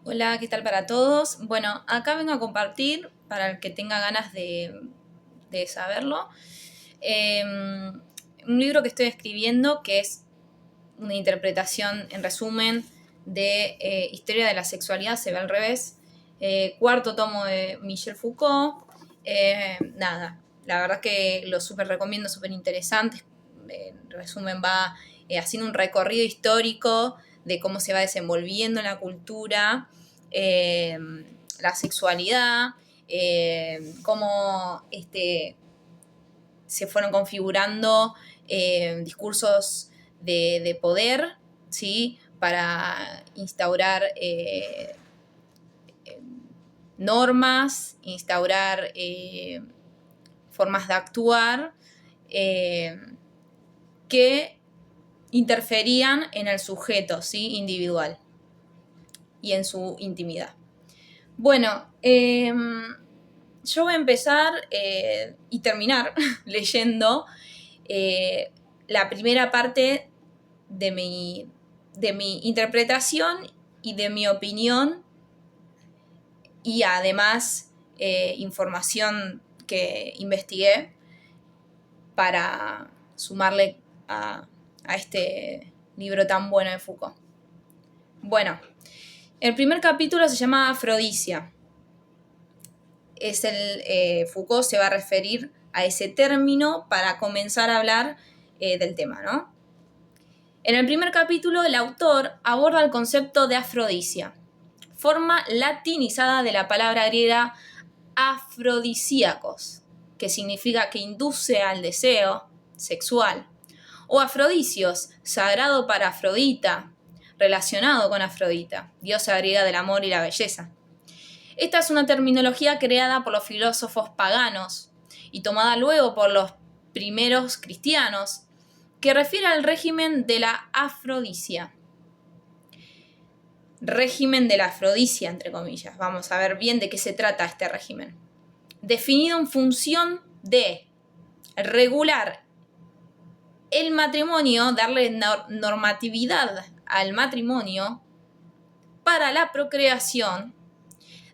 Hola, ¿qué tal para todos? Bueno, acá vengo a compartir, para el que tenga ganas de saberlo, eh, un libro que estoy escribiendo que es una interpretación, en resumen, de Historia de la Sexualidad, se ve al revés, cuarto tomo de Michel Foucault. Nada, la verdad que lo súper recomiendo, súper interesante. En resumen, va haciendo un recorrido histórico de cómo se va desenvolviendo en la cultura, eh, la sexualidad, cómo se fueron configurando discursos de poder, ¿sí? Para instaurar normas, instaurar formas de actuar eh, que interferían en el sujeto, ¿sí? Individual y en su intimidad. Bueno, yo voy a empezar y terminar leyendo la primera parte de mi interpretación y de mi opinión, y además información que investigué para sumarle a este libro tan bueno de Foucault. Bueno, el primer capítulo se llama Afrodisia. Foucault se va a referir a ese término para comenzar a hablar del tema, ¿no? En el primer capítulo, el autor aborda el concepto de afrodisia, forma latinizada de la palabra griega afrodisíacos, que significa que induce al deseo sexual, o afrodisios, sagrado para Afrodita, relacionado con Afrodita, diosa griega del amor y la belleza. Esta es una terminología creada por los filósofos paganos y tomada luego por los primeros cristianos, que refiere al régimen de la afrodisia. Régimen de la afrodisia, entre comillas. Vamos a ver bien de qué se trata este régimen. Definido en función de regular el matrimonio, darle normatividad al matrimonio para la procreación,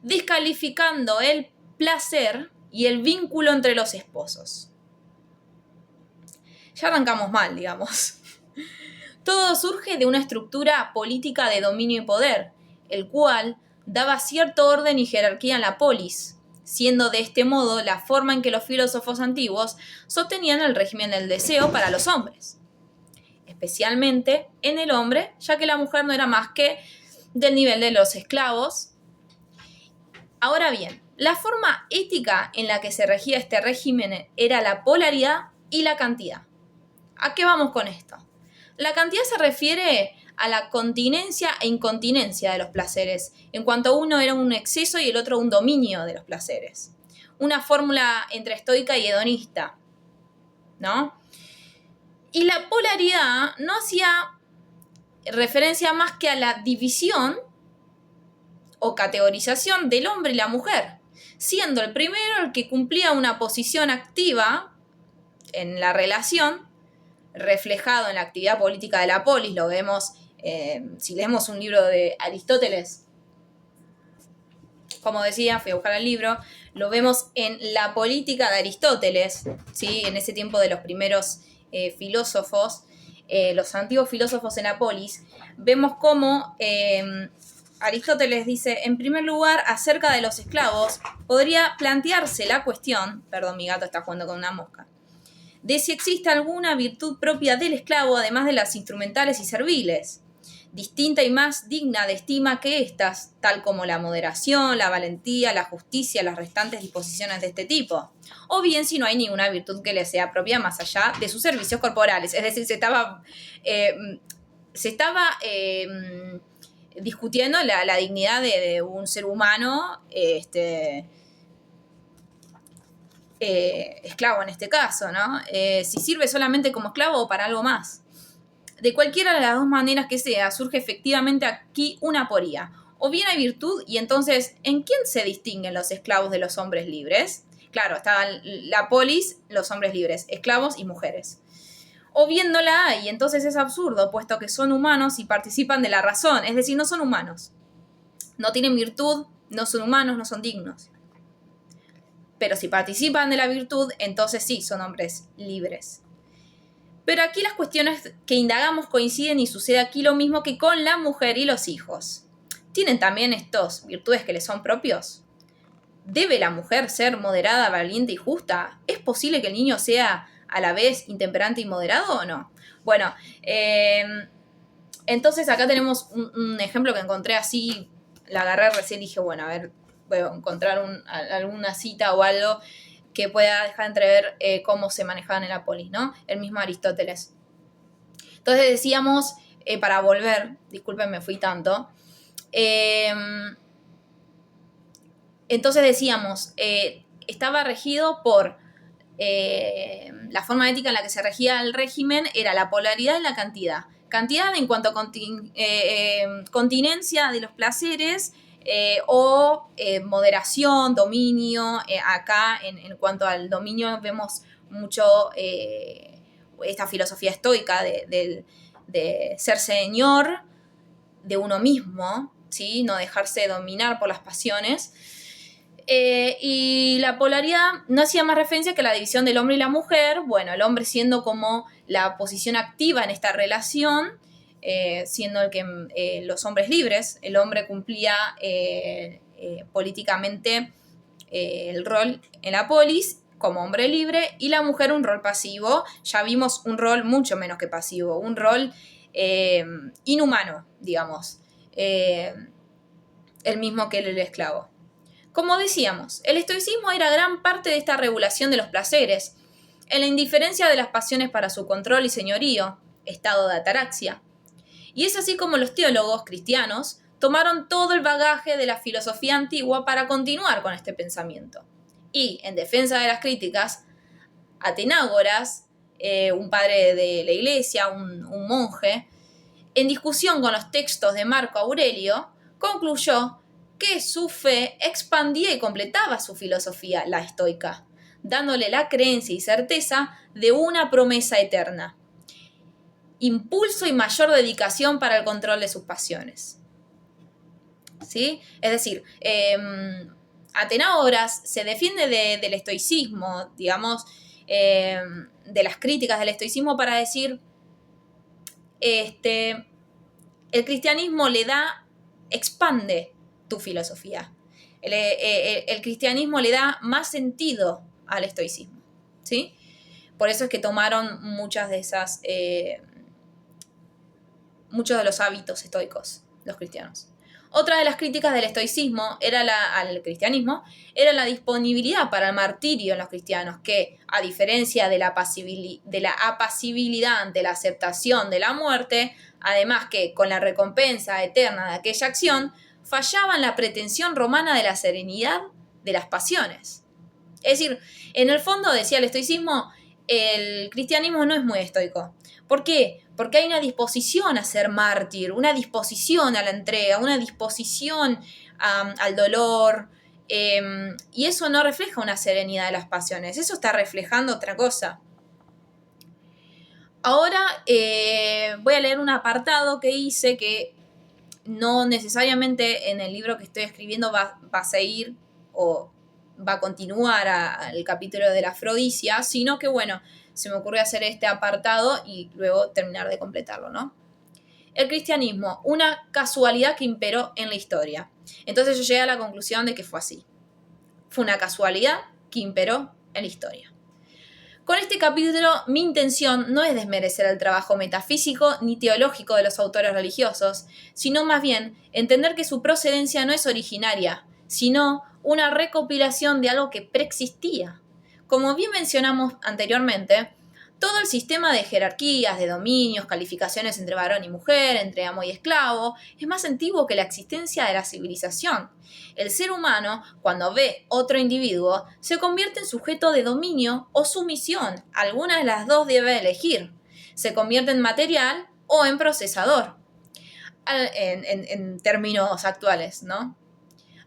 descalificando el placer y el vínculo entre los esposos. Ya arrancamos mal, digamos. Todo surge de una estructura política de dominio y poder, el cual daba cierto orden y jerarquía en la polis, siendo de este modo la forma en que los filósofos antiguos sostenían el régimen del deseo para los hombres, especialmente en el hombre, ya que la mujer no era más que del nivel de los esclavos. Ahora bien, la forma ética en la que se regía este régimen era la polaridad y la cantidad. ¿A qué vamos con esto? La cantidad se refiere a la continencia e incontinencia de los placeres, en cuanto uno era un exceso y el otro un dominio de los placeres. Una fórmula entre estoica y hedonista, ¿no? Y la polaridad no hacía referencia más que a la división o categorización del hombre y la mujer, siendo el primero el que cumplía una posición activa en la relación, reflejado en la actividad política de la polis. Lo vemos si leemos un libro de Aristóteles, como decía, fui a buscar el libro, lo vemos en la política de Aristóteles, ¿sí? En ese tiempo de los primeros filósofos, los antiguos filósofos en la polis, vemos cómo Aristóteles dice, en primer lugar, acerca de los esclavos, podría plantearse la cuestión, perdón, mi gato está jugando con una mosca, de si existe alguna virtud propia del esclavo, además de las instrumentales y serviles, distinta y más digna de estima que estas, tal como la moderación, la valentía, la justicia, las restantes disposiciones de este tipo. O bien si no hay ninguna virtud que le sea propia más allá de sus servicios corporales. Es decir, se estaba discutiendo la dignidad de un ser humano, esclavo en este caso, ¿no? Si sirve solamente como esclavo o para algo más. De cualquiera de las dos maneras que sea, surge efectivamente aquí una aporía. O bien hay virtud, y entonces, ¿en quién se distinguen los esclavos de los hombres libres? Claro, estaban la polis, los hombres libres, esclavos y mujeres. O bien no la hay, y entonces es absurdo, puesto que son humanos y participan de la razón, es decir, no son humanos. no tienen virtud, no son humanos, no son dignos. Pero si participan de la virtud, entonces sí, son hombres libres. Pero aquí las cuestiones que indagamos coinciden y sucede aquí lo mismo que con la mujer y los hijos. ¿Tienen también estos virtudes que les son propios? ¿Debe la mujer ser moderada, valiente y justa? ¿Es posible que el niño sea a la vez intemperante y moderado o no? Bueno, entonces acá tenemos un ejemplo que encontré así, la agarré recién y dije, bueno, a ver, voy a encontrar alguna cita o algo que pueda dejar entrever cómo se manejaban en la polis, ¿no? El mismo Aristóteles. Entonces decíamos, para volver, disculpen, me fui tanto, entonces decíamos, estaba regido por la forma ética en la que se regía el régimen, era la polaridad y la cantidad. Cantidad en cuanto a continencia de los placeres o moderación, dominio. Acá, en cuanto al dominio, vemos mucho esta filosofía estoica de ser señor de uno mismo, ¿sí? No dejarse dominar por las pasiones. Y la polaridad no hacía más referencia que la división del hombre y la mujer, bueno, el hombre siendo como la posición activa en esta relación, siendo el que los hombres libres, el hombre cumplía políticamente el rol en la polis como hombre libre y la mujer un rol pasivo. Ya vimos un rol mucho menos que pasivo, un rol inhumano, digamos, el mismo que el esclavo. Como decíamos, el estoicismo era gran parte de esta regulación de los placeres, en la indiferencia de las pasiones para su control y señorío, estado de ataraxia. Y es así como los teólogos cristianos tomaron todo el bagaje de la filosofía antigua para continuar con este pensamiento. Y, en defensa de las críticas, Atenágoras, un padre de la iglesia, un monje, en discusión con los textos de Marco Aurelio, concluyó que su fe expandía y completaba su filosofía, la estoica, dándole la creencia y certeza de una promesa eterna, impulso y mayor dedicación para el control de sus pasiones. ¿Sí? Es decir, Atenágoras se defiende del estoicismo, digamos, de las críticas del estoicismo para decir, el cristianismo expande tu filosofía. El cristianismo le da más sentido al estoicismo, ¿sí? Por eso es que tomaron muchos de los hábitos estoicos los cristianos. Otra de las críticas del estoicismo al cristianismo era la disponibilidad para el martirio en los cristianos, que, a diferencia de la apacibilidad ante la aceptación de la muerte, además que con la recompensa eterna de aquella acción, fallaban la pretensión romana de la serenidad de las pasiones. Es decir, en el fondo, decía el estoicismo, el cristianismo no es muy estoico. ¿Por qué? Porque hay una disposición a ser mártir, una disposición a la entrega, una disposición al dolor, y eso no refleja una serenidad de las pasiones, eso está reflejando otra cosa. Ahora voy a leer un apartado que hice que no necesariamente en el libro que estoy escribiendo va a seguir o va a continuar al capítulo de la afrodisia, sino que, bueno, se me ocurrió hacer este apartado y luego terminar de completarlo, ¿no? El cristianismo, una casualidad que imperó en la historia. Entonces yo llegué a la conclusión de que fue así. Fue una casualidad que imperó en la historia. Con este capítulo, mi intención no es desmerecer el trabajo metafísico ni teológico de los autores religiosos, sino más bien entender que su procedencia no es originaria, sino una recopilación de algo que preexistía. Como bien mencionamos anteriormente, todo el sistema de jerarquías, de dominios, calificaciones entre varón y mujer, entre amo y esclavo, es más antiguo que la existencia de la civilización. El ser humano, cuando ve otro individuo, se convierte en sujeto de dominio o sumisión. Alguna de las dos debe elegir. Se convierte en material o en procesador, en términos actuales, ¿no?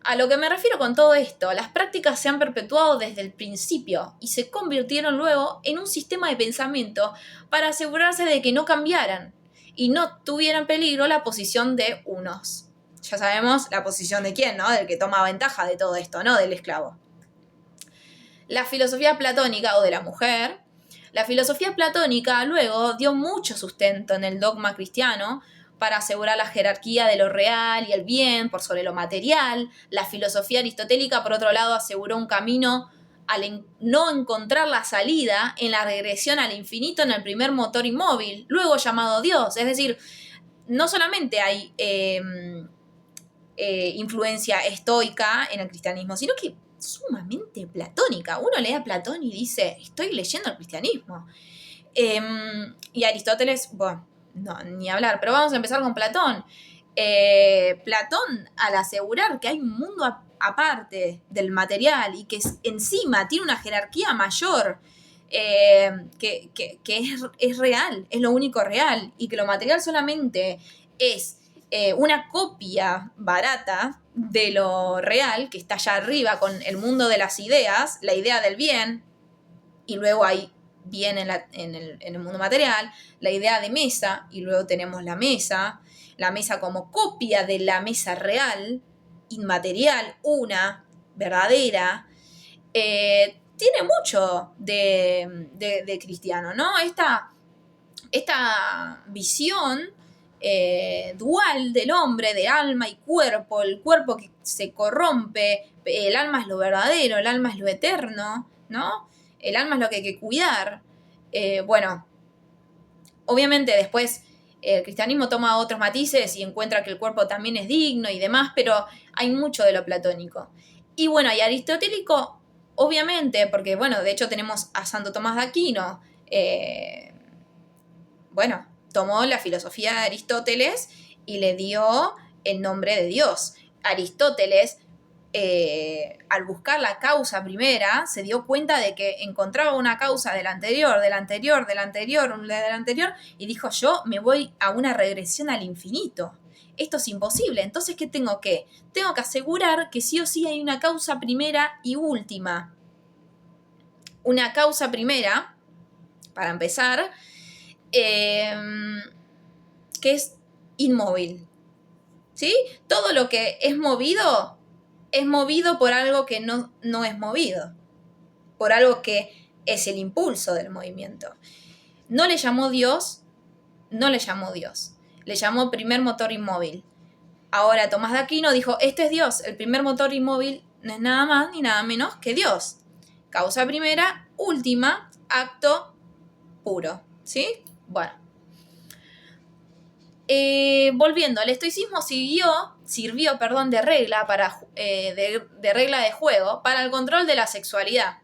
A lo que me refiero con todo esto, las prácticas se han perpetuado desde el principio y se convirtieron luego en un sistema de pensamiento para asegurarse de que no cambiaran y no tuviera en peligro la posición de unos. ya sabemos la posición de quién, ¿no? Del que toma ventaja de todo esto, ¿no? Del esclavo. La filosofía platónica, o de la mujer. La filosofía platónica luego dio mucho sustento en el dogma cristiano para asegurar la jerarquía de lo real y el bien por sobre lo material. La filosofía aristotélica, por otro lado, aseguró un camino al no encontrar la salida en la regresión al infinito en el primer motor inmóvil, luego llamado Dios. Es decir, no solamente hay influencia estoica en el cristianismo, sino que sumamente platónica. Uno lee a Platón y dice, estoy leyendo el cristianismo. Y Aristóteles, bueno, no, ni hablar, pero vamos a empezar con Platón. Platón, al asegurar que hay un mundo aparte del material y que encima tiene una jerarquía mayor, que es real, es lo único real, y que lo material solamente es una copia barata de lo real, que está allá arriba con el mundo de las ideas, la idea del bien, y luego hay bien en el mundo material, la idea de mesa, y luego tenemos la mesa como copia de la mesa real, inmaterial, una, verdadera, tiene mucho de cristiano, ¿no? Esta visión dual del hombre, de alma y cuerpo, el cuerpo que se corrompe, el alma es lo verdadero, el alma es lo eterno, ¿no? El alma es lo que hay que cuidar. Bueno, obviamente después el cristianismo toma otros matices y encuentra que el cuerpo también es digno y demás, pero hay mucho de lo platónico. Y bueno, y aristotélico, obviamente, porque bueno, de hecho tenemos a Santo Tomás de Aquino, bueno, tomó la filosofía de Aristóteles y le dio el nombre de Dios. Aristóteles, al buscar la causa primera, se dio cuenta de que encontraba una causa del anterior, y dijo, yo me voy a una regresión al infinito. Esto es imposible. Entonces, ¿qué tengo que? Tengo que asegurar que sí o sí hay una causa primera y última. Una causa primera, para empezar, que es inmóvil. ¿Sí? Todo lo que es movido por algo que no es movido, por algo que es el impulso del movimiento. No le llamó Dios, le llamó primer motor inmóvil. Ahora Tomás de Aquino dijo, este es Dios, el primer motor inmóvil no es nada más ni nada menos que Dios. Causa primera, última, acto puro. ¿Sí? Bueno. Volviendo, el estoicismo sirvió de regla de regla de juego para el control de la sexualidad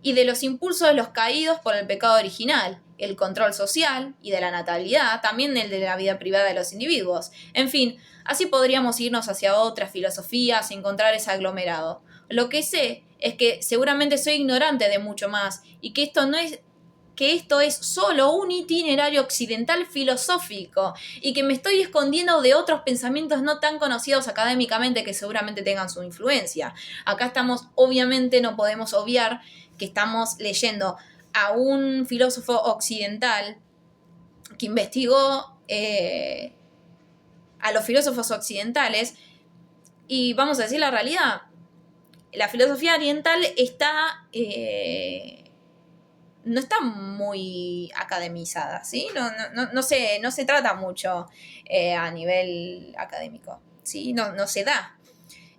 y de los impulsos de los caídos por el pecado original, el control social y de la natalidad, también el de la vida privada de los individuos. En fin, así podríamos irnos hacia otras filosofías y encontrar ese aglomerado. Lo que sé es que seguramente soy ignorante de mucho más y que esto es solo un itinerario occidental filosófico y que me estoy escondiendo de otros pensamientos no tan conocidos académicamente que seguramente tengan su influencia. Acá obviamente no podemos obviar que estamos leyendo a un filósofo occidental que investigó a los filósofos occidentales y vamos a decir la realidad. La filosofía oriental no está muy academizada, ¿sí? No se trata mucho a nivel académico, ¿sí? No se da.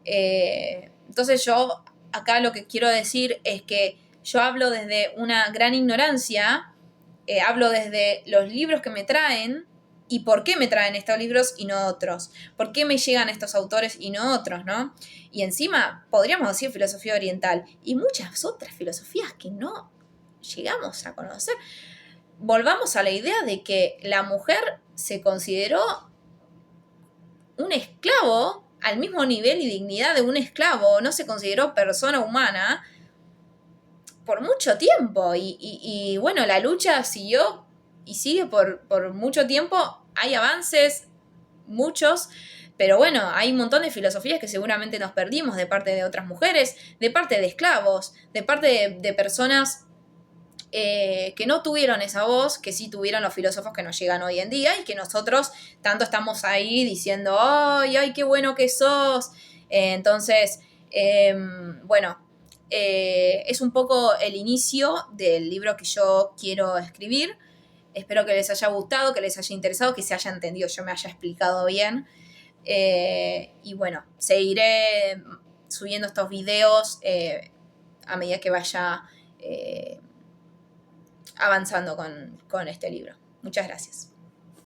Entonces yo acá lo que quiero decir es que yo hablo desde una gran ignorancia, hablo desde los libros que me traen y por qué me traen estos libros y no otros, por qué me llegan estos autores y no otros, ¿no? Y encima podríamos decir filosofía oriental y muchas otras filosofías que no llegamos a conocer. Volvamos a la idea de que la mujer se consideró un esclavo al mismo nivel y dignidad de un esclavo, no se consideró persona humana por mucho tiempo y bueno, la lucha siguió y sigue por mucho tiempo, hay avances, muchos, pero bueno, hay un montón de filosofías que seguramente nos perdimos de parte de otras mujeres, de parte de esclavos, de parte de personas que no tuvieron esa voz, que sí tuvieron los filósofos que nos llegan hoy en día y que nosotros tanto estamos ahí diciendo, ¡ay, ay, qué bueno que sos! Entonces, bueno, es un poco el inicio del libro que yo quiero escribir. Espero que les haya gustado, que les haya interesado, que se haya entendido, yo me haya explicado bien. Y bueno, seguiré subiendo estos videos a medida que vaya avanzando con este libro. Muchas gracias.